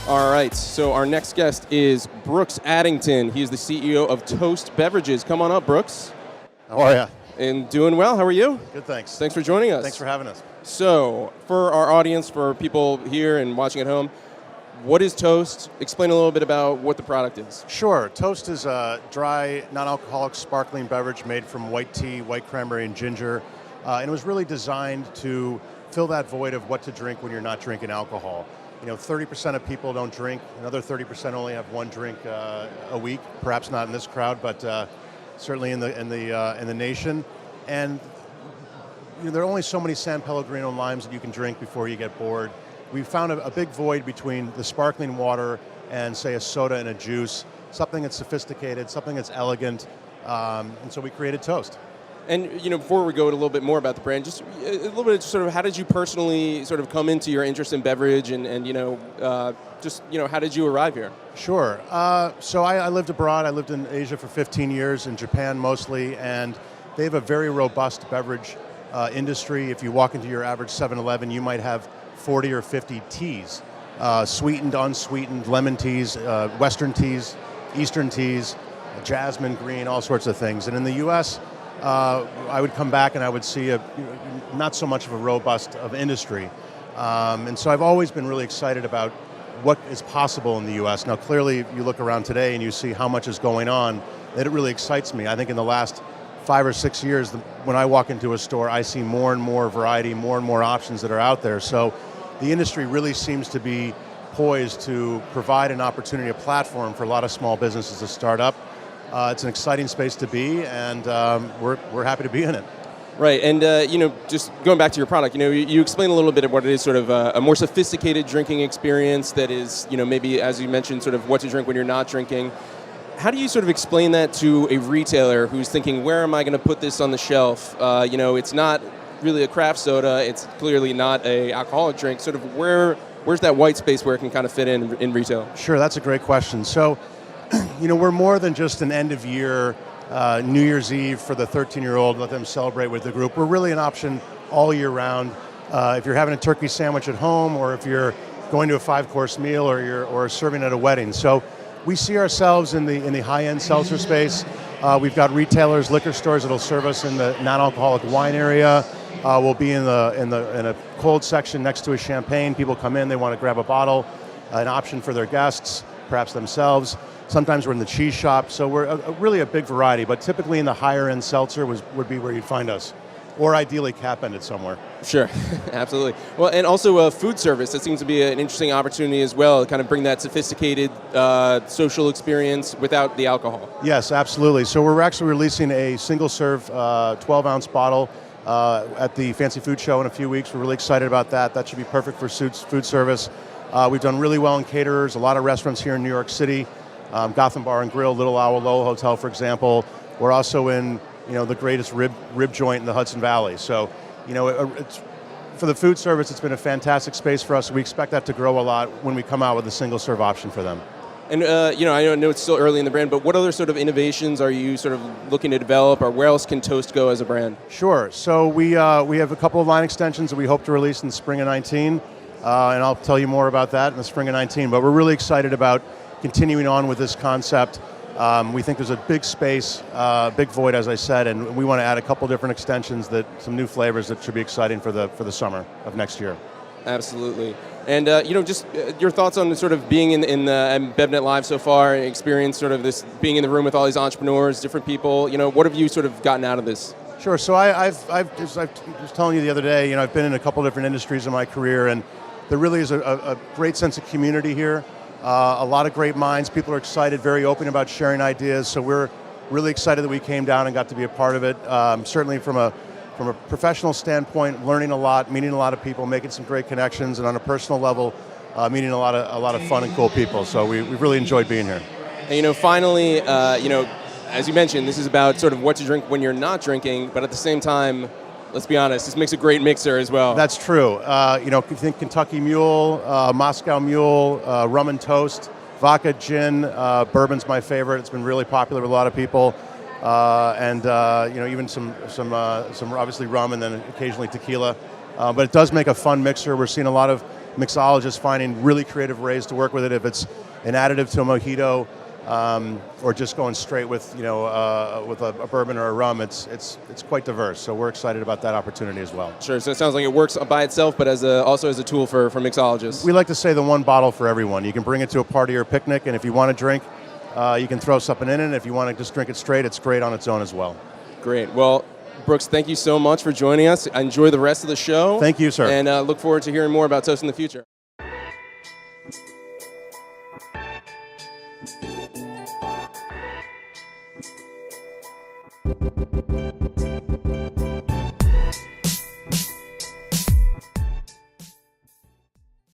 All right, so our next guest is Brooks Addington. He is the CEO of Toast Beverages. Come on up, Brooks. How are you? And doing well. How are you? Good, thanks. Thanks for joining us. Thanks for having us. So, for our audience, for people here and watching at home, what is Toast? Explain a little bit about what the product is. Sure. Toast is a dry, non-alcoholic sparkling beverage made from white tea, white cranberry, and ginger. And it was really designed to fill that void of what to drink when you're not drinking alcohol. 30% of people don't drink. Another 30% only have one drink a week. Perhaps not in this crowd, but certainly in the nation. And there are only so many San Pellegrino limes that you can drink before you get bored. We found a big void between the sparkling water and, say, a soda and a juice. Something that's sophisticated, something that's elegant, and so we created Toast. And before we go a little bit more about the brand, just a little bit of sort of how did you personally sort of come into your interest in beverage, and how did you arrive here? Sure. So I lived abroad. I lived in Asia for 15 years, in Japan mostly, and they have a very robust beverage industry. If you walk into your average 7-Eleven, you might have 40 or 50 teas, sweetened, unsweetened, lemon teas, Western teas, Eastern teas, jasmine, green, all sorts of things. And in the U.S., I would come back and I would see not so much of a robust of industry. And so I've always been really excited about what is possible in the U.S. Now, clearly, you look around today and you see how much is going on, that it really excites me. I think in the last 5 or 6 years, when I walk into a store, I see more and more variety, more and more options that are out there. So the industry really seems to be poised to provide an opportunity, a platform for a lot of small businesses to start up. It's an exciting space to be, and we're happy to be in it. Right, and just going back to your product, you explain a little bit of what it is, sort of a more sophisticated drinking experience that is, maybe, as you mentioned, sort of what to drink when you're not drinking. How do you sort of explain that to a retailer who's thinking, where am I going to put this on the shelf? It's not really a craft soda, it's clearly not a alcoholic drink. Sort of where's that white space where it can kind of fit in retail? Sure, that's a great question. So, we're more than just an end of year, New Year's Eve for the 13-year-old, let them celebrate with the group. We're really an option all year round. If you're having a turkey sandwich at home, or if you're going to a 5-course meal, or serving at a wedding. So we see ourselves in the high-end seltzer space. We've got retailers, liquor stores that'll serve us in the non-alcoholic wine area. We'll be in a cold section next to a champagne. People come in, they want to grab a bottle, an option for their guests, perhaps themselves. Sometimes we're in the cheese shop, so we're really a big variety, but typically in the higher end seltzer would be where you'd find us, or ideally cap-ended somewhere. Sure, absolutely. Well, and also food service, that seems to be an interesting opportunity as well, to kind of bring that sophisticated social experience without the alcohol. Yes, absolutely. So we're actually releasing a single-serve 12-ounce bottle at the Fancy Food Show in a few weeks. We're really excited about that. That should be perfect for food service. We've done really well in caterers, a lot of restaurants here in New York City. Gotham Bar and Grill, Little Owl Lowell Hotel, for example. We're also in, the greatest rib joint in the Hudson Valley. So, it's, for the food service, it's been a fantastic space for us. We expect that to grow a lot when we come out with a single serve option for them. And I know it's still early in the brand, but what other sort of innovations are you sort of looking to develop, or where else can Toast go as a brand? Sure. So we have a couple of line extensions that we hope to release in the spring of 19, and I'll tell you more about that in the spring of 19. But we're really excited about continuing on with this concept. We think there's a big space, big void, as I said, and we want to add a couple different extensions, some new flavors that should be exciting for the summer of next year. Absolutely. And just your thoughts on sort of being in the BevNet Live so far, and experience sort of this, being in the room with all these entrepreneurs, different people. What have you sort of gotten out of this? Sure. So I was telling you the other day, I've been in a couple different industries in my career, and there really is a great sense of community here. A lot of great minds. People are excited, very open about sharing ideas. So we're really excited that we came down and got to be a part of it. Certainly from a professional standpoint, learning a lot, meeting a lot of people, making some great connections, and on a personal level, meeting a lot of fun and cool people. So we've really enjoyed being here. And finally, as you mentioned, this is about sort of what to drink when you're not drinking, but at the same time, let's be honest, this makes a great mixer as well. That's true. You think Kentucky Mule, Moscow Mule, rum and toast, vodka, gin, bourbon's my favorite. It's been really popular with a lot of people. And even some obviously rum, and then occasionally tequila. But it does make a fun mixer. We're seeing a lot of mixologists finding really creative ways to work with it. If it's an additive to a mojito, or just going straight with with a bourbon or a rum, it's quite diverse. So we're excited about that opportunity as well. Sure. So it sounds like it works by itself, but also as a tool for mixologists. We like to say the one bottle for everyone. You can bring it to a party or a picnic, and if you want to drink, you can throw something in it. And if you want to just drink it straight, it's great on its own as well. Great. Well, Brooks, thank you so much for joining us. Enjoy the rest of the show. Thank you, sir. And look forward to hearing more about Toast in the future.